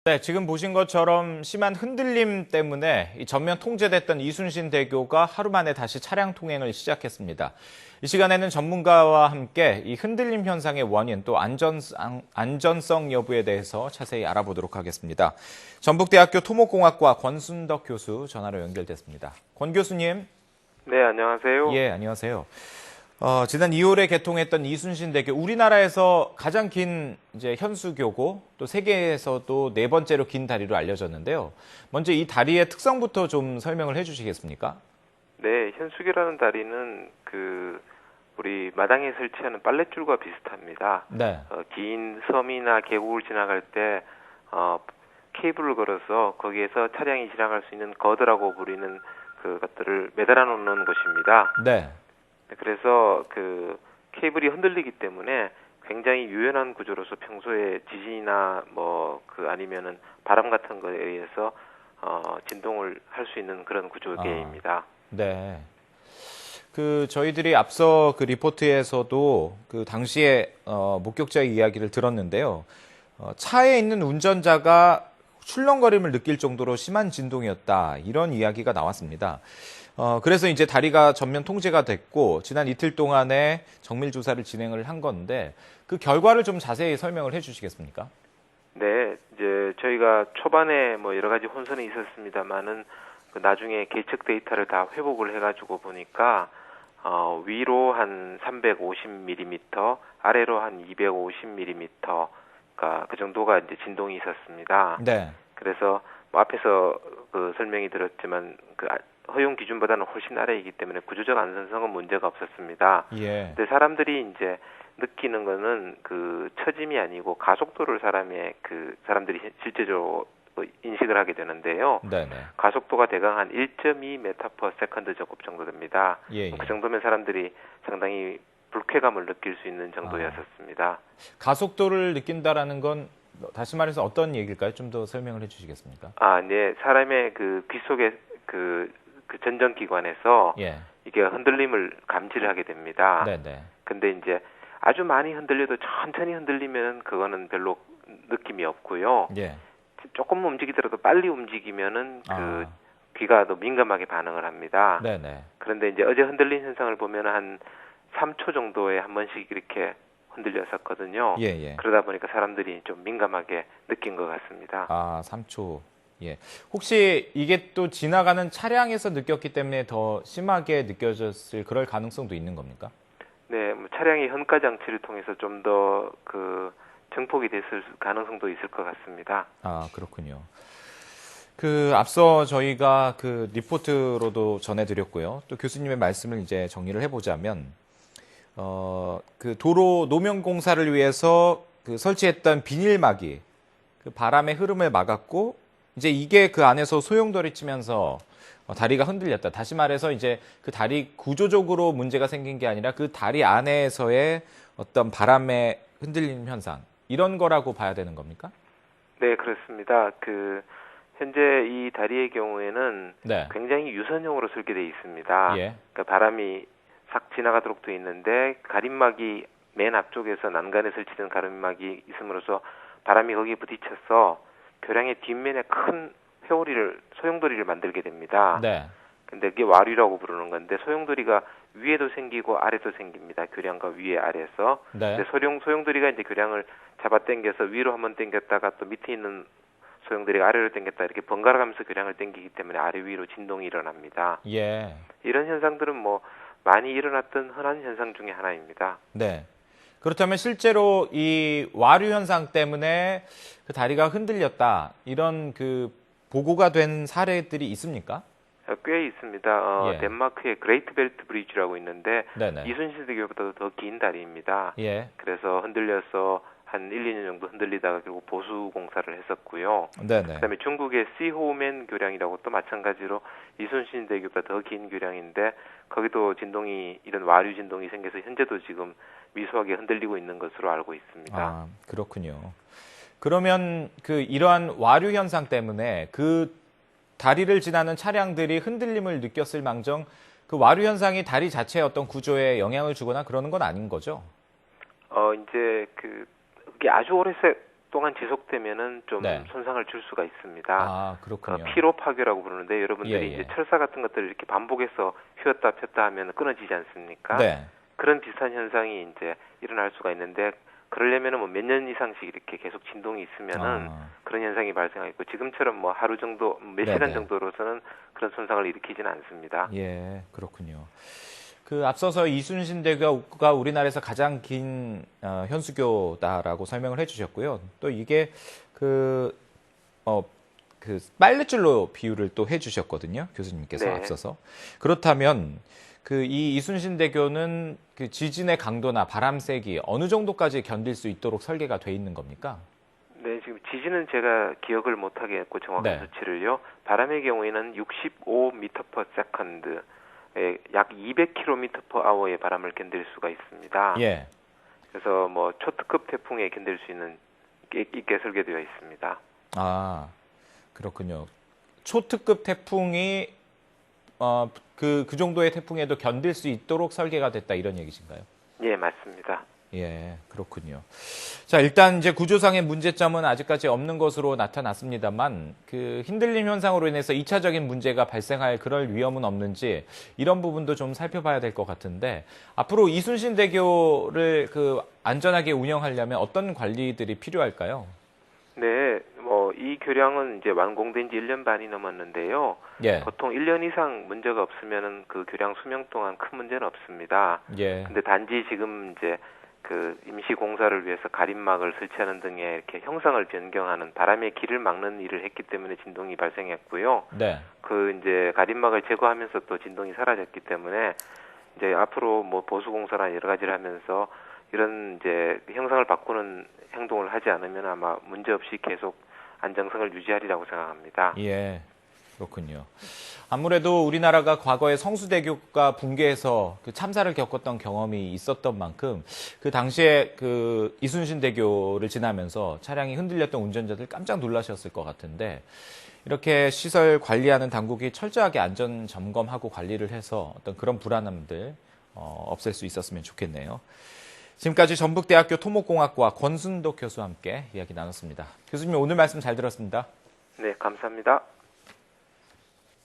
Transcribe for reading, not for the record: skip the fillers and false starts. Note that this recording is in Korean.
네, 지금 보신 것처럼 심한 흔들림 때문에 이 전면 통제됐던 이순신 대교가 하루 만에 다시 차량 통행을 시작했습니다. 이 시간에는 전문가와 함께 이 흔들림 현상의 원인 또 안전성 여부에 대해서 자세히 알아보도록 하겠습니다. 전북대학교 토목공학과 권순덕 교수 전화로 연결됐습니다. 권 교수님. 네, 안녕하세요. 예, 안녕하세요. 지난 2월에 개통했던 이순신 대교, 우리나라에서 가장 긴 이제 현수교고 또 세계에서도 네 번째로 긴 다리로 알려졌는데요. 먼저 이 다리의 특성부터 좀 설명을 해주시겠습니까? 네, 현수교라는 다리는 우리 마당에 설치하는 빨랫줄과 비슷합니다. 네. 긴 섬이나 계곡을 지나갈 때 케이블을 걸어서 거기에서 차량이 지나갈 수 있는 거드라고 부르는 그것들을 매달아 놓는 곳입니다. 네. 그래서 케이블이 흔들리기 때문에 굉장히 유연한 구조로서 평소에 지진이나 아니면은 바람 같은 거에 의해서 진동을 할 수 있는 그런 구조계입니다. 네. 저희들이 앞서 리포트에서도 당시에 목격자의 이야기를 들었는데요. 차에 있는 운전자가 출렁거림을 느낄 정도로 심한 진동이었다. 이런 이야기가 나왔습니다. 그래서 이제 다리가 전면 통제가 됐고 지난 이틀 동안에 정밀 조사를 진행을 한 건데 그 결과를 좀 자세히 설명을 해주시겠습니까? 네, 이제 저희가 초반에 여러 가지 혼선이 있었습니다만은 나중에 계측 데이터를 다 회복을 해가지고 보니까 위로 한 350mm, 아래로 한 250mm가 그 정도가 이제 진동이 있었습니다. 네. 그래서 앞에서 설명이 들었지만 허용 기준보다는 훨씬 아래이기 때문에 구조적 안전성은 문제가 없었습니다. 예. 근데 사람들이 이제 느끼는 거는 처짐이 아니고 가속도를 사람들이 실제적으로 인식을 하게 되는데요. 네네. 가속도가 대강 한 1.2m/s 제곱 정도 됩니다. 예. 그 정도면 사람들이 상당히 불쾌감을 느낄 수 있는 정도였었습니다. 가속도를 느낀다라는 건 다시 말해서 어떤 얘기일까요? 좀 더 설명을 해주시겠습니까? 네, 사람의 귀 속에 그 전정기관에서 예. 이게 흔들림을 감지를 하게 됩니다. 네네. 근데 이제 아주 많이 흔들려도 천천히 흔들리면 그거는 별로 느낌이 없고요. 예. 조금 움직이더라도 빨리 움직이면은 귀가 더 민감하게 반응을 합니다. 네네. 그런데 이제 어제 흔들린 현상을 보면 한 3초 정도에 한 번씩 이렇게 흔들렸었거든요. 예. 그러다 보니까 사람들이 좀 민감하게 느낀 것 같습니다. 3초. 예. 혹시 이게 또 지나가는 차량에서 느꼈기 때문에 더 심하게 느껴졌을 그럴 가능성도 있는 겁니까? 네, 차량의 현가 장치를 통해서 좀 더 증폭이 됐을 가능성도 있을 것 같습니다. 그렇군요. 앞서 저희가 리포트로도 전해드렸고요. 또 교수님의 말씀을 이제 정리를 해보자면, 도로 노면 공사를 위해서 설치했던 비닐막이 바람의 흐름을 막았고, 이제 이게 그 안에서 소용돌이 치면서 다리가 흔들렸다. 다시 말해서 이제 그 다리 구조적으로 문제가 생긴 게 아니라 그 다리 안에서의 어떤 바람의 흔들림 현상, 이런 거라고 봐야 되는 겁니까? 네, 그렇습니다. 현재 이 다리의 경우에는 네. 굉장히 유선형으로 설계되어 있습니다. 예. 그러니까 바람이 싹 지나가도록 되어 있는데 가림막이 맨 앞쪽에서 난간에 설치된 가림막이 있음으로써 바람이 거기에 부딪혀서 교량의 뒷면에 큰 소용돌이를 만들게 됩니다. 네. 근데 그게 와류라고 부르는 건데 소용돌이가 위에도 생기고 아래도 생깁니다. 교량과 위에 아래에서. 네. 근데 소용돌이가 이제 교량을 잡아 당겨서 위로 한번 당겼다가 또 밑에 있는 소용돌이가 아래로 당겼다 이렇게 번갈아 가면서 교량을 당기기 때문에 아래 위로 진동이 일어납니다. 예. 이런 현상들은 많이 일어났던 흔한 현상 중에 하나입니다. 네. 그렇다면 실제로 이 와류 현상 때문에 그 다리가 흔들렸다, 이런 보고가 된 사례들이 있습니까? 꽤 있습니다. 예. 덴마크의 그레이트 벨트 브리지라고 있는데 네네. 이순신 대교보다 더 긴 다리입니다. 예. 그래서 흔들려서 한 1-2년 정도 흔들리다가 결국 보수 공사를 했었고요. 네네. 그다음에 중국의 시호맨 교량이라고 또 마찬가지로 이순신 대교보다 더 긴 교량인데 거기도 이런 와류 진동이 생겨서 현재도 지금 미소하게 흔들리고 있는 것으로 알고 있습니다. 그렇군요. 그러면 이러한 와류 현상 때문에 다리를 지나는 차량들이 흔들림을 느꼈을 망정 와류 현상이 다리 자체의 어떤 구조에 영향을 주거나 그러는 건 아닌 거죠? 이제 그게 아주 동안 지속되면은 좀 네. 손상을 줄 수가 있습니다. 아, 그렇군요. 피로 파괴라고 부르는데 여러분들이 예, 예. 이제 철사 같은 것들을 이렇게 반복해서 휘었다 폈다 하면 끊어지지 않습니까? 네. 그런 비슷한 현상이 이제 일어날 수가 있는데 그러려면은 뭐 몇 년 이상씩 이렇게 계속 진동이 있으면은 그런 현상이 발생하고 지금처럼 뭐 하루 정도 몇 네네. 시간 정도로서는 그런 손상을 일으키지는 않습니다. 예, 그렇군요. 그 앞서서 이순신 대교가 우리나라에서 가장 긴 현수교다라고 설명을 해주셨고요. 또 이게 그 빨랫줄로 비유를 또 해주셨거든요, 교수님께서 네. 앞서서. 그렇다면 그 이 이순신 대교는 그 지진의 강도나 바람 세기 어느 정도까지 견딜 수 있도록 설계가 돼 있는 겁니까? 네, 지금 지진은 제가 기억을 못하게 했고 정확한 네. 수치를요. 바람의 경우에는 65m/s, 약 200km/h의 바람을 견딜 수가 있습니다. 예. 그래서 뭐 초특급 태풍에 견딜 수 있게 설계되어 있습니다. 아, 그렇군요. 초특급 태풍이 그 정도의 태풍에도 견딜 수 있도록 설계가 됐다 이런 얘기신가요? 예, 맞습니다. 예, 그렇군요. 자, 일단 이제 구조상의 문제점은 아직까지 없는 것으로 나타났습니다만 그 흔들림 현상으로 인해서 2차적인 문제가 발생할 그럴 위험은 없는지 이런 부분도 좀 살펴봐야 될 것 같은데 앞으로 이순신 대교를 그 안전하게 운영하려면 어떤 관리들이 필요할까요? 네, 뭐 이 교량은 이제 완공된 지 1년 반이 넘었는데요. 예. 보통 1년 이상 문제가 없으면은 그 교량 수명 동안 큰 문제는 없습니다. 예. 근데 단지 지금 이제 그 임시 공사를 위해서 가림막을 설치하는 등의 이렇게 형상을 변경하는 바람의 길을 막는 일을 했기 때문에 진동이 발생했고요. 네. 그 이제 가림막을 제거하면서 또 진동이 사라졌기 때문에 이제 앞으로 뭐 보수 공사나 여러 가지를 하면서 이런 이제 형상을 바꾸는 행동을 하지 않으면 아마 문제 없이 계속 안정성을 유지하리라고 생각합니다. 예. 그렇군요. 아무래도 우리나라가 과거에 성수대교가 붕괴해서 그 참사를 겪었던 경험이 있었던 만큼 그 당시에 그 이순신 대교를 지나면서 차량이 흔들렸던 운전자들 깜짝 놀라셨을 것 같은데 이렇게 시설 관리하는 당국이 철저하게 안전 점검하고 관리를 해서 어떤 그런 불안함들 없앨 수 있었으면 좋겠네요. 지금까지 전북대학교 토목공학과 권순덕 교수와 함께 이야기 나눴습니다. 교수님 오늘 말씀 잘 들었습니다. 네, 감사합니다.